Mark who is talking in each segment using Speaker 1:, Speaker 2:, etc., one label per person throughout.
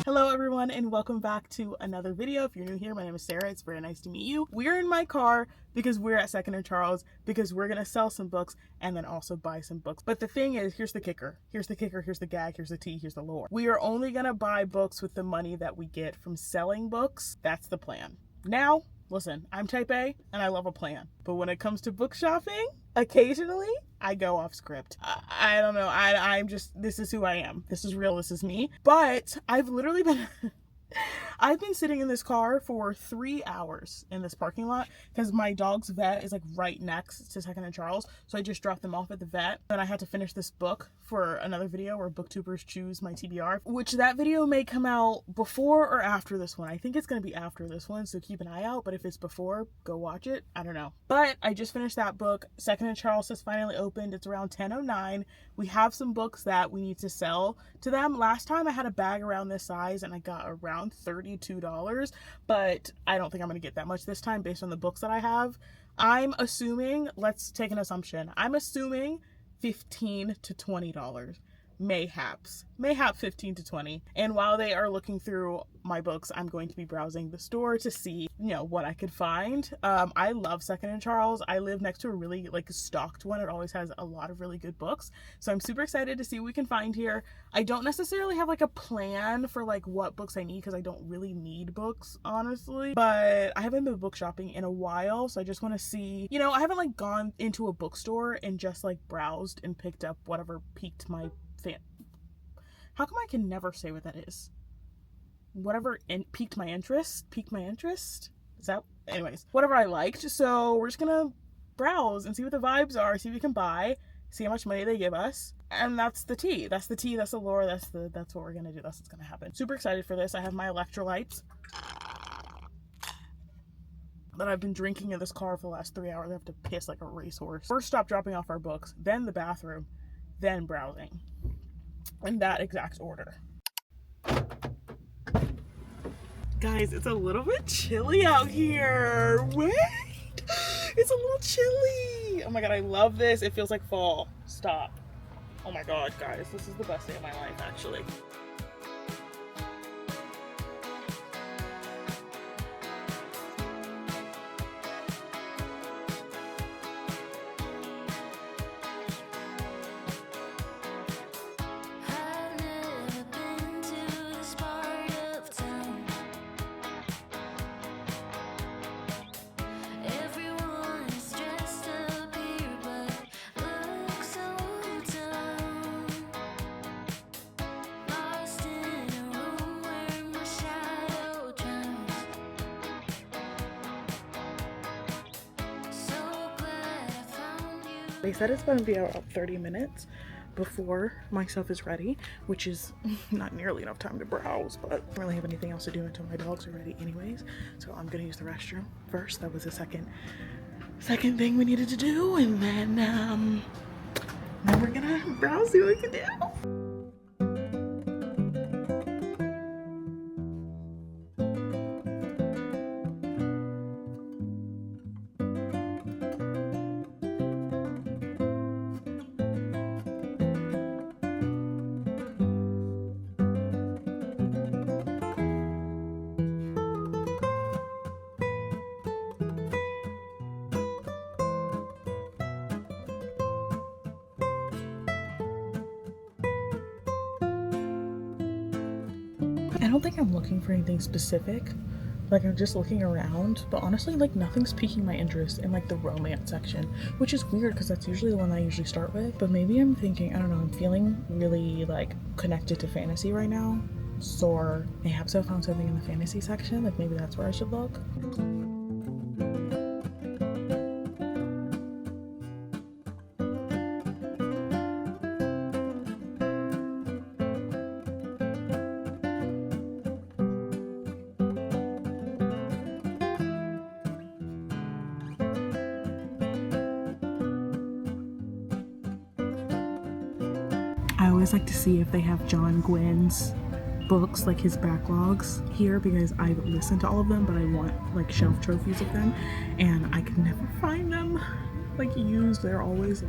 Speaker 1: Hello everyone and welcome back to another video. If you're new here, my name is Sarah. It's very nice to meet you. We're in my car because we're at 2nd and Charles because we're gonna sell some books and then also buy some books. But the thing is, here's the kicker. Here's the kicker, here's the gag, here's the tea, here's the lore. We are only gonna buy books with the money that we get from selling books. That's the plan. Now, listen, I'm type A and I love a plan. But when it comes to book shopping, occasionally I go off script. I don't know. I'm just, this is who I am. This is real. This is me. But I've literally been, I've been sitting in this car for 3 hours in this parking lot because my dog's vet is like right next to 2nd and Charles. So I just dropped them off at the vet. Then I had to finish this book for another video where booktubers choose my TBR, which that video may come out before or after this one. I think it's going to be after this one, so keep an eye out. But if it's before, go watch it. I don't know. But I just finished that book. 2nd and Charles has finally opened. It's around 10:09. We have some books that we need to sell to them. Last time I had a bag around this size and I got around $32, but I don't think I'm going to get that much this time based on the books that I have. I'm assuming, let's take an assumption. I'm assuming $15 to $20. Mayhaps 15 to 20. And while they are looking through my books, I'm going to be browsing the store to see, what I could find. I love 2nd and Charles. I live next to a really stocked one. It always has a lot of really good books. So I'm super excited to see what we can find here. I don't necessarily have a plan for what books I need because I don't really need books, honestly. But I haven't been book shopping in a while, so I just want to see, I haven't gone into a bookstore and just browsed and picked up whatever piqued my How come I can never say what that is? Whatever piqued my interest? Is that? Anyways, whatever I liked. So we're just gonna browse and see what the vibes are, see what we can buy, see how much money they give us. And that's the tea. That's the tea, that's the lore, that's what we're gonna do. That's what's gonna happen. Super excited for this. I have my electrolytes that I've been drinking in this car for the last 3 hours. I have to piss like a racehorse. First stop dropping off our books, then the bathroom, then browsing. In that exact order. Guys, it's a little bit chilly out here. Wait! It's a little chilly. Oh my god, I love this. It feels like fall. Stop. Oh my god, guys. This is the best day of my life, actually. They said it's going to be about 30 minutes before my stuff is ready, which is not nearly enough time to browse, but I don't really have anything else to do until my dogs are ready anyways. So I'm going to use the restroom first. That was the second thing we needed to do, and then we're going to browse, see what we can do. I don't think I'm looking for anything specific. I'm just looking around, but honestly, nothing's piquing my interest in the romance section, which is weird because that's usually the one I usually start with. But maybe I'm thinking, I don't know, I'm feeling really connected to fantasy right now. So perhaps I found something in the fantasy section. Maybe that's where I should look. I always like to see if they have John Gwynne's books, his backlogs here, because I've listened to all of them, but I want shelf trophies of them, and I can never find them used. They're always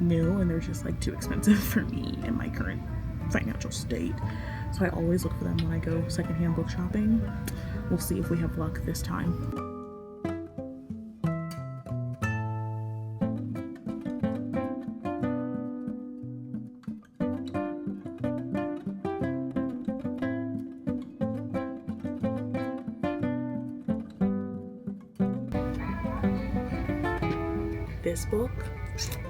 Speaker 1: new, and they're just too expensive for me in my current financial state. so I always look for them when I go secondhand book shopping. We'll see if we have luck this time. This book,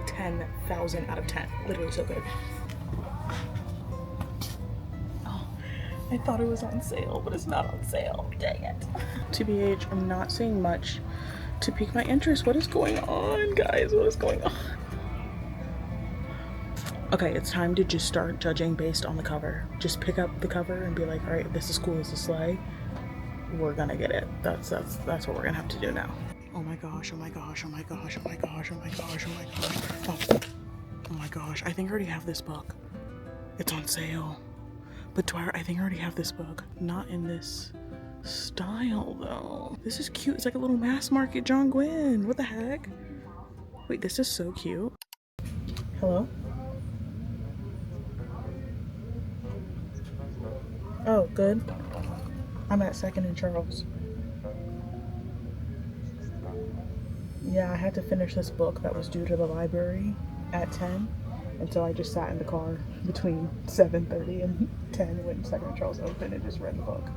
Speaker 1: 10,000 out of 10. Literally so good. Oh, I thought it was on sale, but it's not on sale. Dang it. TBH, I'm not seeing much to pique my interest. What is going on, guys? What is going on? Okay, it's time to just start judging based on the cover. Just pick up the cover and be like, all right, this is cool as a sleigh. We're gonna get it. That's what we're gonna have to do now. Oh my gosh, oh my gosh, oh my gosh, oh my gosh, oh my gosh, oh my gosh. Oh my gosh, I think I already have this book. It's on sale. But I think I already have this book. Not in this style though. This is cute. It's like a little mass market John Gwynne. What the heck? Wait, this is so cute. Hello? Oh, good. I'm at 2nd and Charles. Yeah, I had to finish this book that was due to the library at 10, and so I just sat in the car between 7:30 and 10 when 2nd and Charles opened and just read the book.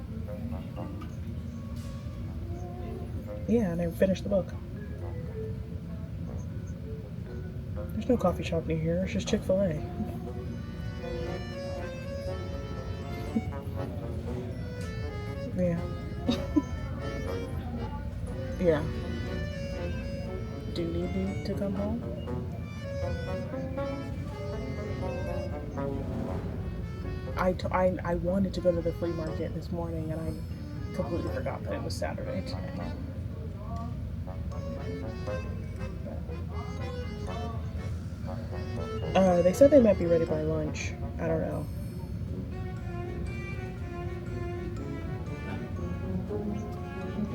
Speaker 1: Yeah, and I finished the book. There's no coffee shop near here, it's just Chick-fil-A. Yeah. Yeah. Do you need me to come home? I wanted to go to the flea market this morning and I completely forgot that it was Saturday today. They said they might be ready by lunch. I don't know.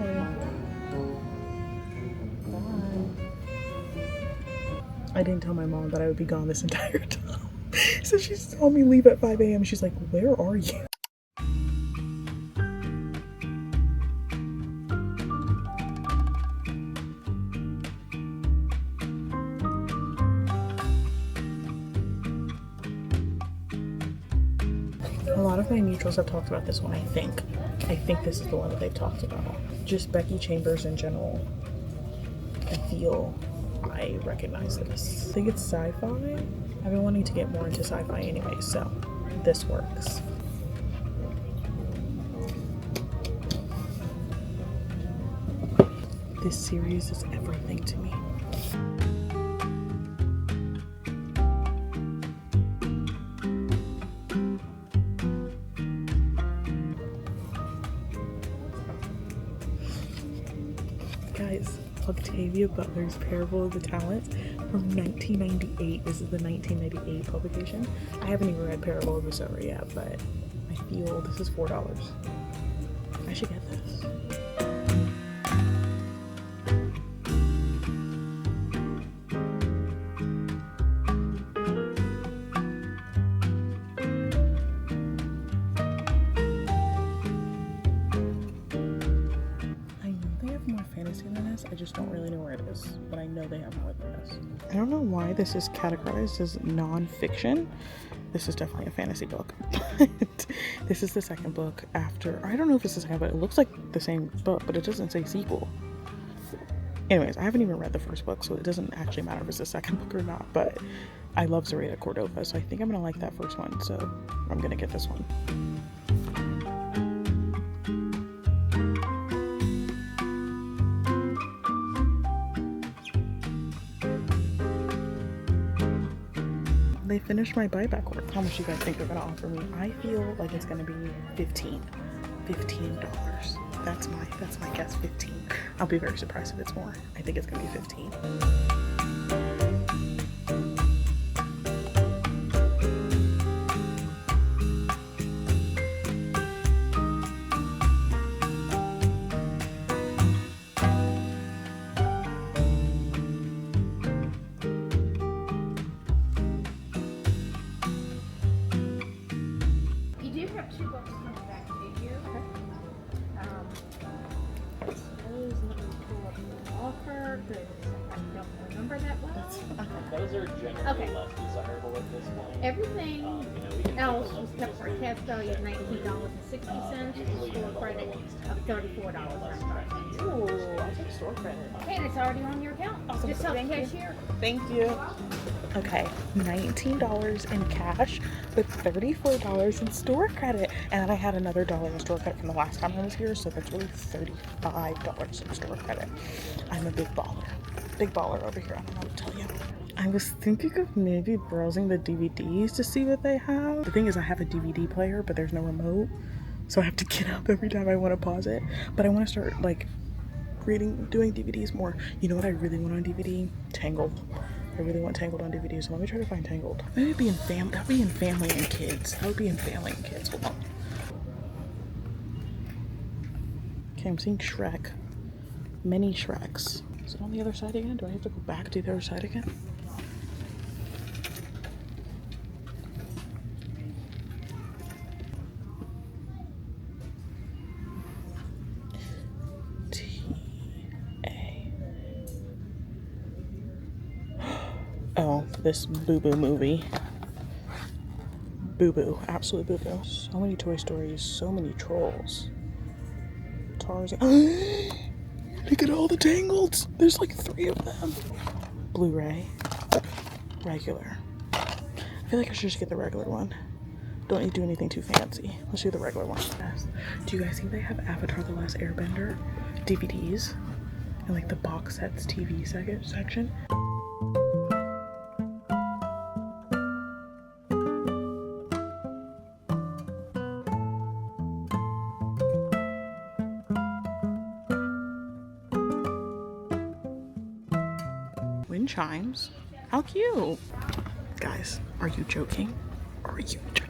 Speaker 1: Okay. I didn't tell my mom that I would be gone this entire time. So she saw me leave at 5 a.m. She's like, where are you? A lot of my mutuals have talked about this one, I think. I think this is the one that they've talked about. Just Becky Chambers in general. I feel I recognize this. I think it's sci-fi. I've been wanting to get more into sci-fi anyway, so this works. This series is everything to me. Guys, Octavia Butler's Parable of the Talents from 1998. This is the 1998 publication. I haven't even read Parable of the Sera yet, but I feel this is $4. I should get this. I just don't really know where it is, but I know they have more than this. I don't know why this is categorized as non-fiction. This is definitely a fantasy book. This is the second book after, I don't know if it's the second, but it looks like the same book, but it doesn't say sequel. Anyways, I haven't even read the first book, so it doesn't actually matter if it's the second book or not, but I love Zoraida Cordova, so I think I'm gonna like that first one, so I'm gonna get this one. They finished my buyback order. How much do you guys think they're gonna offer me? I feel like it's gonna be $15. That's my guess, 15. I'll be very surprised if it's more. I think it's gonna be 15.
Speaker 2: are good stuff. I don't remember that well.
Speaker 3: Those are generally less desirable at this point.
Speaker 2: Everything else was kept for a cash value of $19.60 with store credit of $34.95.
Speaker 1: Ooh, I'll take store credit.
Speaker 2: Okay, and it's already on your account.
Speaker 1: Awesome.
Speaker 2: Just tell the
Speaker 1: Thank you.
Speaker 2: cashier.
Speaker 1: Thank you. Okay, $19 in cash with $34 in store credit. And then I had another dollar in store credit from the last time I was here, so that's really $35 in store credit. I'm a big baller. Big baller over here, I don't know what to tell you. I was thinking of maybe browsing the DVDs to see what they have. The thing is, I have a DVD player, but there's no remote, so I have to get up every time I want to pause it. But I want to start like doing DVDs more. You know what I really want on DVD? Tangled. I really want Tangled on DVD, so let me try to find Tangled. Maybe it'd be in that'd be in Family and Kids. That would be in Family and Kids. Hold on. Okay, I'm seeing Shrek. Many Shreks. Is it on the other side again? Do I have to go back to the other side again? Oh, this boo-boo movie. Boo-boo. Absolute boo-boo. So many Toy Stories. So many Trolls. Tarzan. Look at all the Tangleds. There's like 3 of them. Blu-ray. Regular. I feel like I should just get the regular one. Don't need to do anything too fancy. Let's do the regular one. Do you guys think they have Avatar: The Last Airbender DVDs? And like the box sets TV section? Wind chimes. How cute. Guys, are you joking? Are you joking?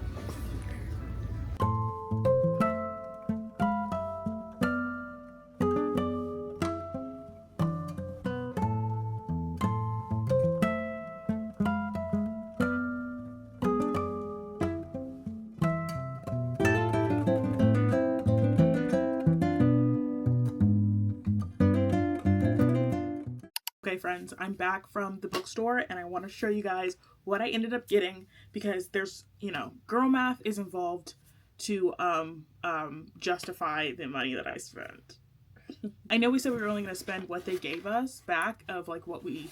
Speaker 1: Okay friends, I'm back from the bookstore and I want to show you guys what I ended up getting because there's, you know, girl math is involved to justify the money that I spent. I know we said we were only going to spend what they gave us back of like what we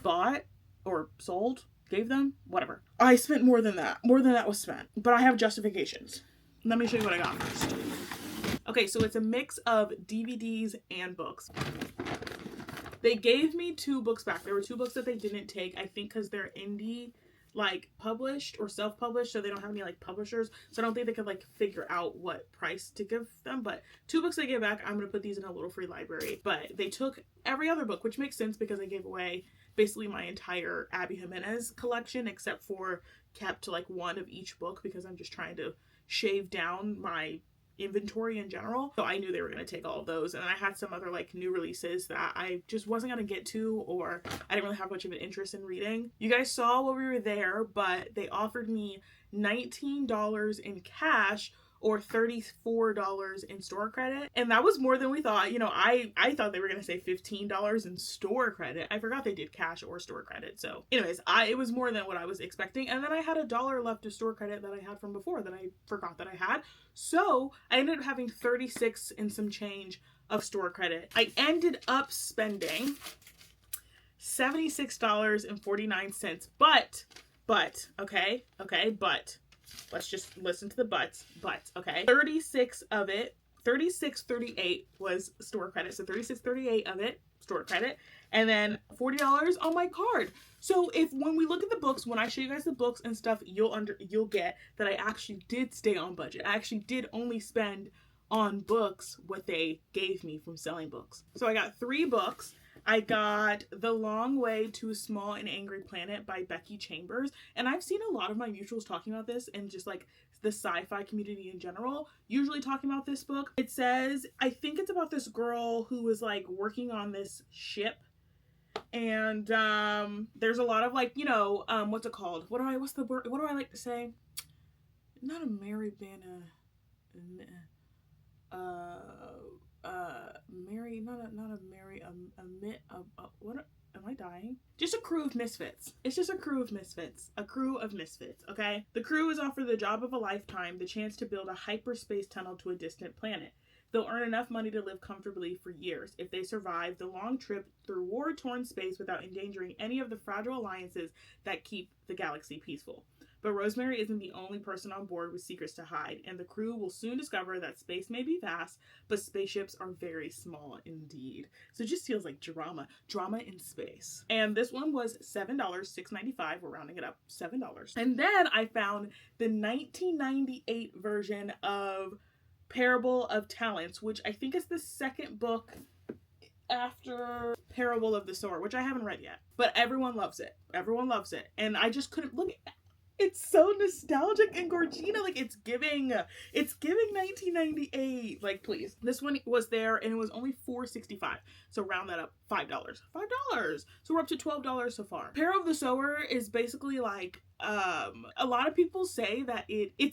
Speaker 1: bought or sold, gave them, whatever. I spent more than that. More than that was spent, but I have justifications. Let me show you what I got first. Okay, so it's a mix of DVDs and books. They gave me 2 books back. There were 2 books that they didn't take, I think because they're indie, like, published or self-published, so they don't have any, like, publishers. So I don't think they could, like, figure out what price to give them. But 2 books they gave back, I'm going to put these in a little free library. But they took every other book, which makes sense because I gave away basically my entire Abby Jimenez collection, except for kept, like, 1 of each book because I'm just trying to shave down my inventory in general. So I knew they were going to take all of those, and I had some other like new releases that I just wasn't going to get to, or I didn't really have much of an interest in reading. You guys saw while we were there, but they offered me $19 in cash or $34 in store credit, and that was more than we thought. You know, I thought they were gonna say $15 in store credit. I forgot they did cash or store credit. So anyways, it was more than what I was expecting, and then I had $1 left of store credit that I had from before that I forgot that I had. So I ended up having 36 and some change of store credit. I ended up spending $76.49, but let's just listen to the buts, okay? 36.38 was store credit. So 36.38 of it, store credit. And then $40 on my card. So when we look at the books, when I show you guys the books and stuff, you'll get that I actually did stay on budget. I actually did only spend on books what they gave me from selling books. So I got 3 books. I got The Long Way to a Small and Angry Planet by Becky Chambers. And I've seen a lot of my mutuals talking about this and just like the sci-fi community in general, usually talking about this book. It says, I think it's about this girl who was like working on this ship. And there's a lot of like, you know, what's it called? What do I like to say? Not a married band, what am I dying? Just a crew of misfits. It's just a crew of misfits. A crew of misfits, okay? The crew is offered the job of a lifetime, the chance to build a hyperspace tunnel to a distant planet. They'll earn enough money to live comfortably for years if they survive the long trip through war-torn space without endangering any of the fragile alliances that keep the galaxy peaceful. But Rosemary isn't the only person on board with secrets to hide, and the crew will soon discover that space may be vast, but spaceships are very small indeed. So it just feels like drama in space. And this one was $7, $6.95. We're rounding it up, $7. And then I found the 1998 version of Parable of Talents, which I think is the second book after Parable of the Sword, which I haven't read yet. But everyone loves it. Everyone loves it. And I just couldn't look at it's so nostalgic and Gorgina, like it's giving 1998, like please. This one was there and it was only $4.65, so round that up, $5. So we're up to $12 so far. Parable of the Sower is basically like a lot of people say that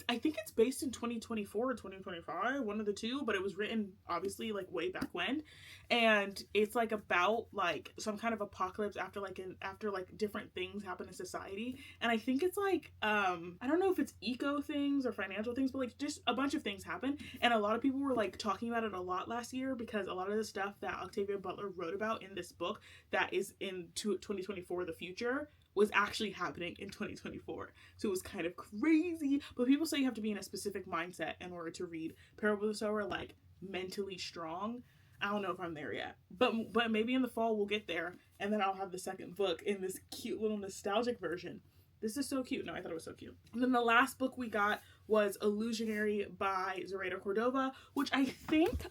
Speaker 1: I think it's based in 2024 or 2025, one of the two, but it was written obviously like way back when, and it's like about like some kind of apocalypse after different things happen in society. And I think it's like I don't know if it's eco things or financial things, but like just a bunch of things happen, and a lot of people were like talking about it a lot last year because a lot of the stuff that Octavia Butler wrote about in this book that is in 2024, the future, was actually happening in 2024. So it was kind of crazy. But people say you have to be in a specific mindset in order to read Parable of the Sower, like mentally strong. I don't know if I'm there yet. But maybe in the fall we'll get there, and then I'll have the second book in this cute little nostalgic version. This is so cute. No, I thought it was so cute. And then the last book we got was Illusionary by Zoraida Cordova, which I think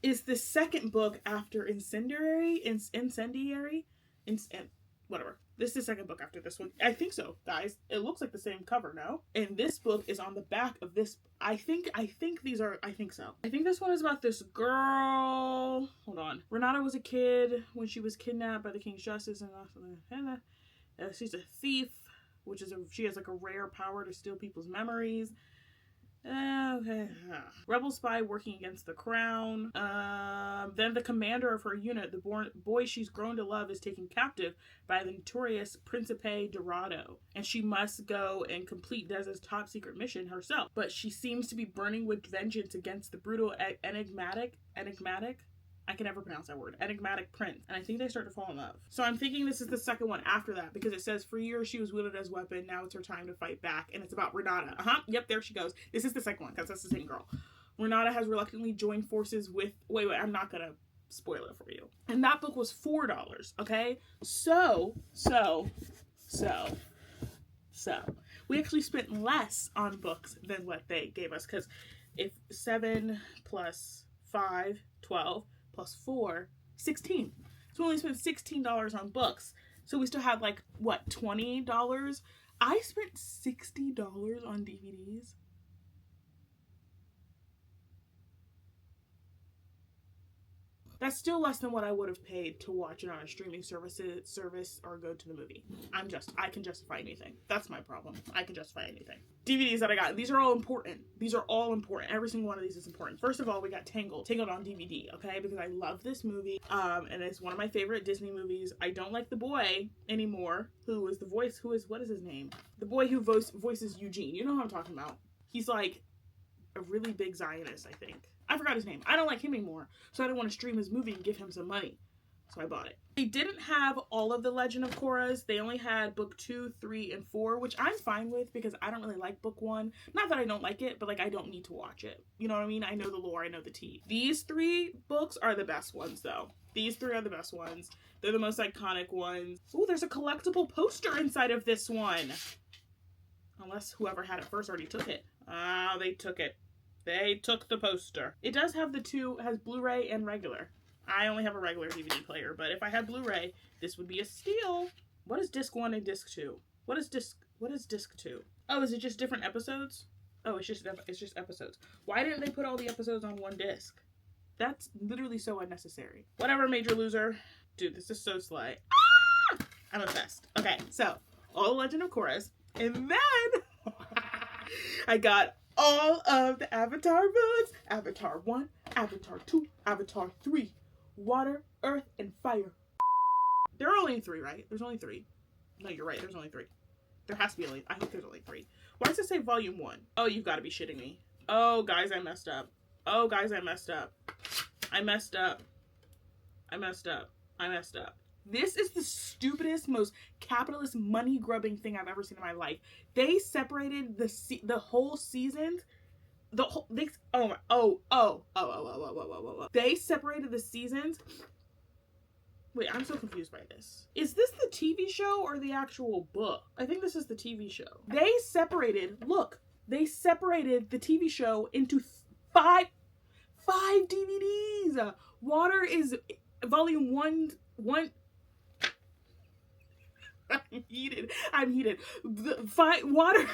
Speaker 1: is the second book after Incendiary. Whatever. This is the second book after this one. I think so, guys. It looks like the same cover, no? And this book is on the back of this. I think so. I think this one is about this girl. Hold on. Renata was a kid when she was kidnapped by the King's Justice, and she's a thief, she has like a rare power to steal people's memories. Okay. Rebel spy working against the crown. Then the commander of her unit, the boy she's grown to love, is taken captive by the notorious Principe Dorado, and she must go and complete Deza's top secret mission herself. But she seems to be burning with vengeance against the brutal enigmatic I can never pronounce that word. Enigmatic prince. And I think they start to fall in love. So I'm thinking this is the second one after that, because it says for years she was wielded as a weapon. Now it's her time to fight back. And it's about Renata. Yep, there she goes. This is the second one, because that's the same girl. Renata has reluctantly joined forces with... Wait, I'm not going to spoil it for you. And that book was $4, okay? So... We actually spent less on books than what they gave us, because if 7 plus 5, 12... plus 4, 16. So we only spent $16 on books. So we still had like, what, $20? I spent $60 on DVDs. That's still less than what I would have paid to watch it on a streaming service or go to the movie. I can justify anything. That's my problem. I can justify anything. DVDs that I got, these are all important. Every single one of these is important. First of all, we got Tangled on DVD, okay? Because I love this movie, and it's one of my favorite Disney movies. I don't like the boy anymore, what is his name? The boy who voices Eugene. You know who I'm talking about. He's like a really big Zionist, I think. I forgot his name. I don't like him anymore, so I didn't want to stream his movie and give him some money. So I bought it. They didn't have all of the Legend of Korra's. They only had book 2, 3, and 4, which I'm fine with because I don't really like book 1. Not that I don't like it, but like I don't need to watch it. You know what I mean? I know the lore, I know the tea. These 3 books are the best ones though. These 3 are the best ones. They're the most iconic ones. Ooh, there's a collectible poster inside of this one. Unless whoever had it first already took it. They took it. They took the poster. It does have has Blu-ray and regular. I only have a regular DVD player, but if I had Blu-ray, this would be a steal. What is disc 1 and disc 2? What is disc 2? Oh, is it just different episodes? Oh, it's just episodes. Why didn't they put all the episodes on one disc? That's literally so unnecessary. Whatever, Major Loser. Dude, this is so slay. Ah! I'm obsessed. Okay, so all the Legend of Korra's, and then I got all of the Avatar books. Avatar 1, Avatar 2, Avatar 3, Water, Earth, and Fire. There are only 3, right? There's only 3. No, you're right. There's only 3. There has to be only, I hope there's only 3. Why does it say volume 1? Oh, you've got to be shitting me. Oh, guys, I messed up. Oh, guys, I messed up. I messed up. I messed up. I messed up. This is the stupidest, most capitalist money-grubbing thing I've ever seen in my life. They separated the whole seasons. They separated the seasons. Wait, I'm so confused by this. Is this the TV show or the actual book? I think this is the TV show. They separated, look, they separated the TV show into five DVDs. Water is volume 1. I'm heated. Water.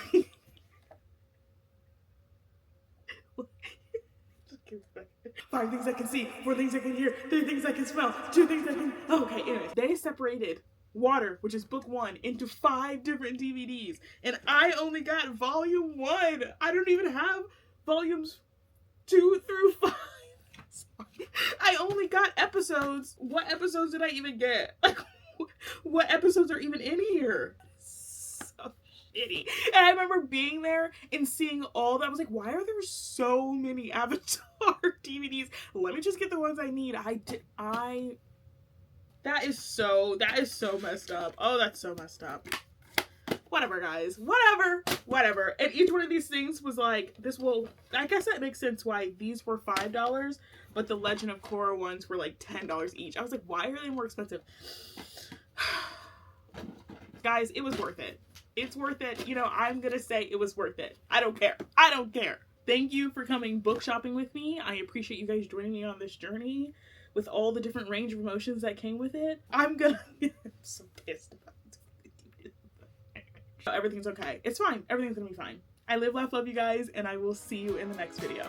Speaker 1: 5 things I can see, 4 things I can hear, 3 things I can smell, 2 things I can... Oh, okay, anyways. They separated Water, which is book 1, into 5 different DVDs. And I only got volume 1. I don't even have volumes 2 through 5. Sorry. I only got episodes. What episodes did I even get? Like, what episodes are even in here? So shitty. And I remember being there and seeing all that. I was like, why are there so many Avatar DVDs? Let me just get the ones I need. That is so messed up. Oh, that's so messed up. Whatever, guys. Whatever. And each one of these things was like, I guess that makes sense why these were $5, but the Legend of Korra ones were like $10 each. I was like, why are they more expensive? Guys, it was worth it. It's worth it. You know, I'm gonna say it was worth it. I don't care. Thank you for coming book shopping with me. I appreciate you guys joining me on this journey with all the different range of emotions that came with it. I'm so pissed about it. Everything's okay. It's fine. Everything's gonna be fine. I live, laugh, love you guys, and I will see you in the next video.